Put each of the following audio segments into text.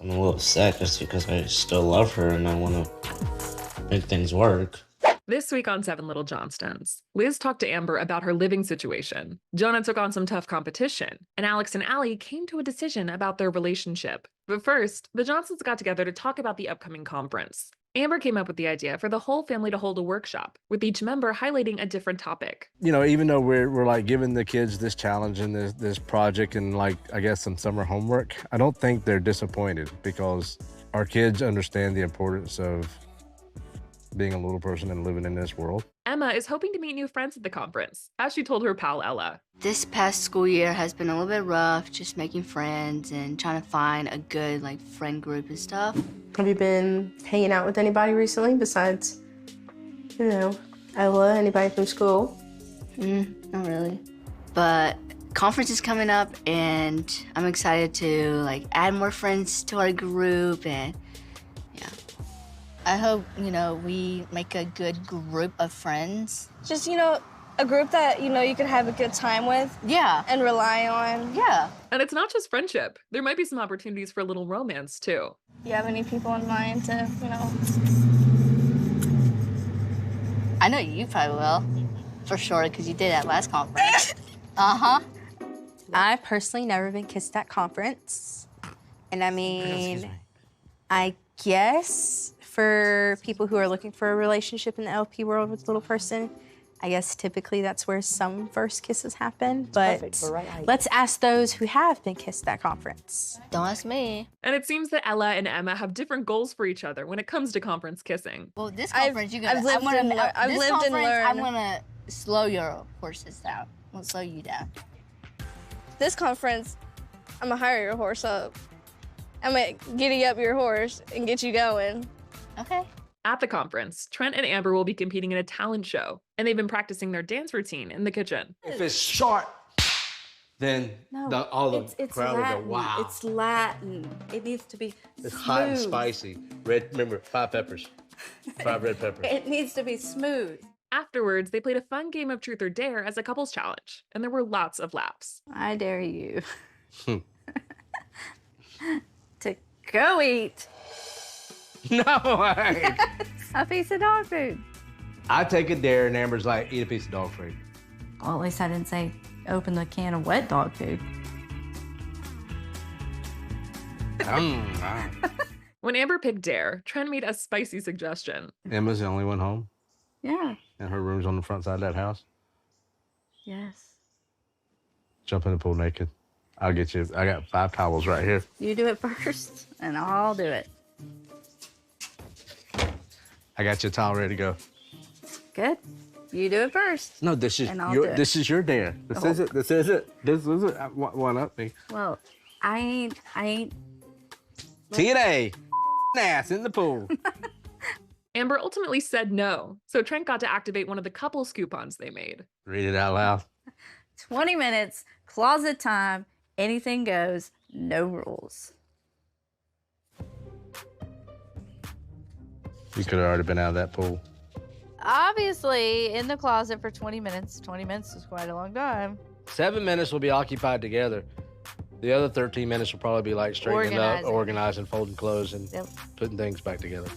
I'm a little sad just because I still love her and I want to make things work. This week on 7 Little Johnstons, Liz talked to Amber about her living situation. Jonah took on some tough competition, and Alex and Allie came to a decision about their relationship. But first, the Johnsons got together to talk about the upcoming conference. Amber came up with the idea for the whole family to hold a workshop, with each member highlighting a different topic. You know, even though we're like giving the kids this challenge and this project and like, I guess some summer homework, I don't think they're disappointed because our kids understand the importance of being a little person and living in this world. Emma is hoping to meet new friends at the conference, as she told her pal Ella. This past school year has been a little bit rough, just making friends and trying to find a good friend group and stuff. Have you been hanging out with anybody recently besides, Ella, anybody from school? Not really. But conference is coming up and I'm excited to add more friends to our group and I hope, we make a good group of friends. Just, a group that, you can have a good time with. Yeah. And rely on. Yeah. And it's not just friendship. There might be some opportunities for a little romance, too. Do you have any people in mind to, I know you probably will, for sure, because you did at last conference. Uh-huh. I've personally never been kissed at conference. And I mean, I guess for people who are looking for a relationship in the LP world with a little person, I guess typically that's where some first kisses happen. But let's ask those who have been kissed at conference. Don't ask me. And it seems that Ella and Emma have different goals for each other when it comes to conference kissing. Well, this conference, I've lived and learned. I'm gonna slow your horses down. I'm gonna slow you down. This conference, I'm gonna hire your horse up. I'm gonna giddy up your horse and get you going. Okay. At the conference, Trent and Amber will be competing in a talent show, and they've been practicing their dance routine in the kitchen. If it's short, then all the crowd will go, wow. It's Latin. It needs to be It's smooth. hot and spicy. Remember, 5 peppers. 5 red peppers. It needs to be smooth. Afterwards, they played a fun game of Truth or Dare as a couples challenge, and there were lots of laughs. I dare you to go eat No way. a piece of dog food. I take a dare and Amber's like, eat a piece of dog food. Well, at least I didn't say open the can of wet dog food. When Amber picked Dare, Trent made a spicy suggestion. Emma's the only one home, Yeah. and her room's on the front side of that house. Yes. Jump in the pool naked. I'll get you. I got 5 towels right here. You do it first, and I'll do it. I got your towel ready to go. Good. You do it first. No, this is And I'll your. do it. This is your dare. This is it. This is it. This is it. One up me. Well, I ain't. TNA. Ass in the pool. Amber ultimately said no, so Trent got to activate one of the couples coupons they made. Read it out loud. 20 minutes, closet time, anything goes, no rules. You could have already been out of that pool. Obviously, in the closet for 20 minutes. 20 minutes is quite a long time. 7 minutes will be occupied together. The other 13 minutes will probably be like straightening up, organizing, folding clothes, and putting things back together.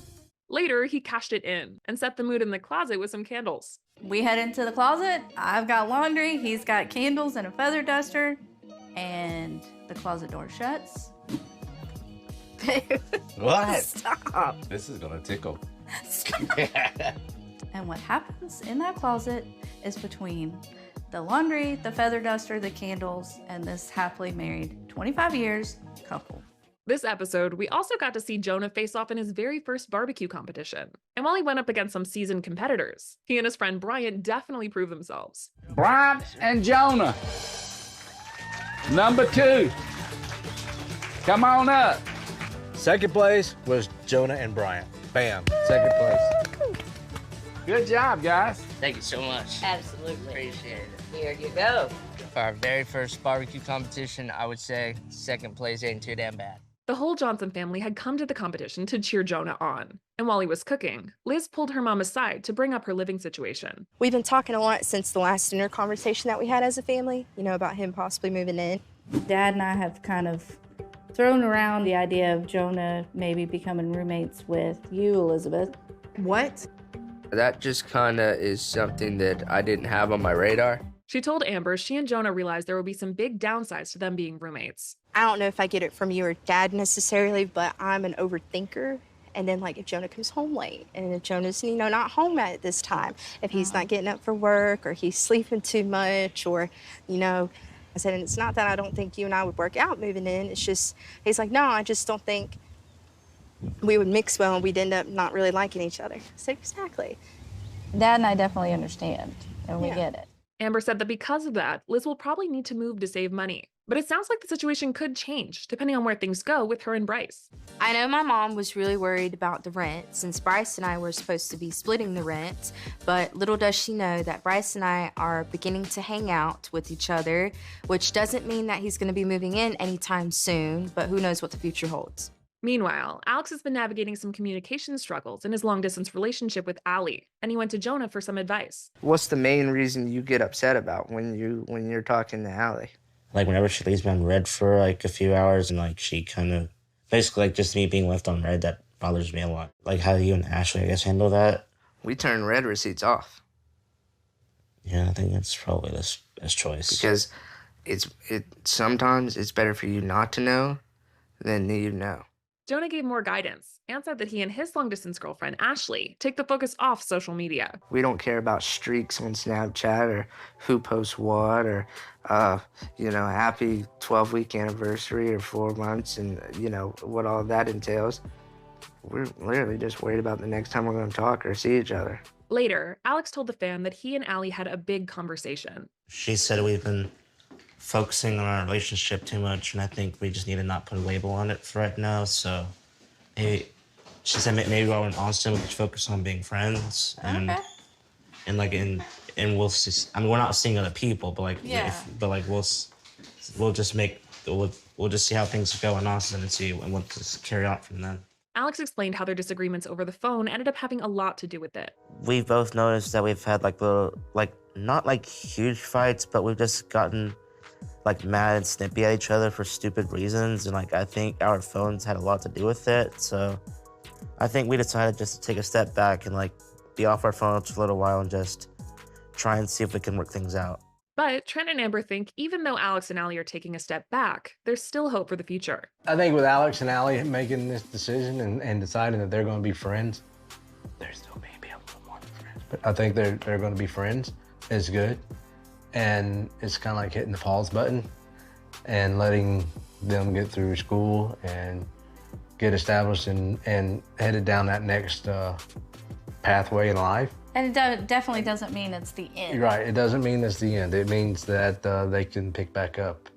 Later, he cashed it in and set the mood in the closet with some candles. We head into the closet. I've got laundry. He's got candles and a feather duster. And the closet door shuts. What? Stop. This is gonna tickle. And what happens in that closet is between the laundry, the feather duster, the candles, and this happily married 25 years couple. This episode, we also got to see Jonah face off in his very first barbecue competition. And while he went up against some seasoned competitors, he and his friend Brian definitely proved themselves. Brice and Jonah. Number 2. Come on up. Second place was Jonah and Bryant. Bam. Second place. Good job, guys. Thank you so much. Absolutely. Appreciate it. Here you go. For our very first barbecue competition, I would say second place ain't too damn bad. The whole Johnson family had come to the competition to cheer Jonah on. And while he was cooking, Liz pulled her mom aside to bring up her living situation. We've been talking a lot since the last dinner conversation that we had as a family, about him possibly moving in. Dad and I have kind of thrown around the idea of Jonah maybe becoming roommates with you, Elizabeth. What? That just kinda is something that I didn't have on my radar. She told Amber she and Jonah realized there would be some big downsides to them being roommates. I don't know if I get it from you or Dad necessarily, but I'm an overthinker. And then, like, if Jonah comes home late, and if Jonah's, not home at this time, if he's not getting up for work, or he's sleeping too much, or, I said, and it's not that I don't think you and I would work out moving in. It's just, he's like, no, I just don't think we would mix well, and we'd end up not really liking each other. I said, exactly. Dad and I definitely understand, and we get it. Amber said that because of that, Liz will probably need to move to save money. But it sounds like the situation could change, depending on where things go with her and Brice. I know my mom was really worried about the rent, since Brice and I were supposed to be splitting the rent, but little does she know that Brice and I are beginning to hang out with each other, which doesn't mean that he's gonna be moving in anytime soon, but who knows what the future holds. Meanwhile, Alex has been navigating some communication struggles in his long-distance relationship with Allie, and he went to Jonah for some advice. What's the main reason you get upset about when you're talking to Allie? Like, whenever she leaves me on red for, like, a few hours, and, like, she kind of... Basically, like, just me being left on red, that bothers me a lot. Like, how do you and Ashley, I guess, handle that? We turn red receipts off. Yeah, I think that's probably the best choice. Because sometimes it's better for you not to know than you know. Jonah gave more guidance and said that he and his long-distance girlfriend, Ashley, take the focus off social media. We don't care about streaks on Snapchat or who posts what or, happy 12-week anniversary or 4 months and, what all that entails. We're literally just worried about the next time we're going to talk or see each other. Later, Alex told the fan that he and Allie had a big conversation. She said we've been focusing on our relationship too much, and I think we just need to not put a label on it for right now. So she said maybe while we're in Austin, we could focus on being friends, and we'll see. I mean, we're not seeing other people, but we'll just see how things go in Austin and we'll just carry on from then. Alex explained how their disagreements over the phone ended up having a lot to do with it. We've both noticed that we've had not huge fights, but we've just gotten mad and snippy at each other for stupid reasons, and I think our phones had a lot to do with it. So I think we decided just to take a step back and be off our phones for a little while and just try and see if we can work things out. But Trent and Amber think even though Alex and Allie are taking a step back, there's still hope for the future. I think with Alex and Allie making this decision and deciding that they're going to be friends, they're still maybe a little more than friends, but I think they're going to be friends is good. And it's kind of like hitting the pause button and letting them get through school and get established and headed down that next pathway in life. And it definitely doesn't mean it's the end. Right, it doesn't mean it's the end. It means that they can pick back up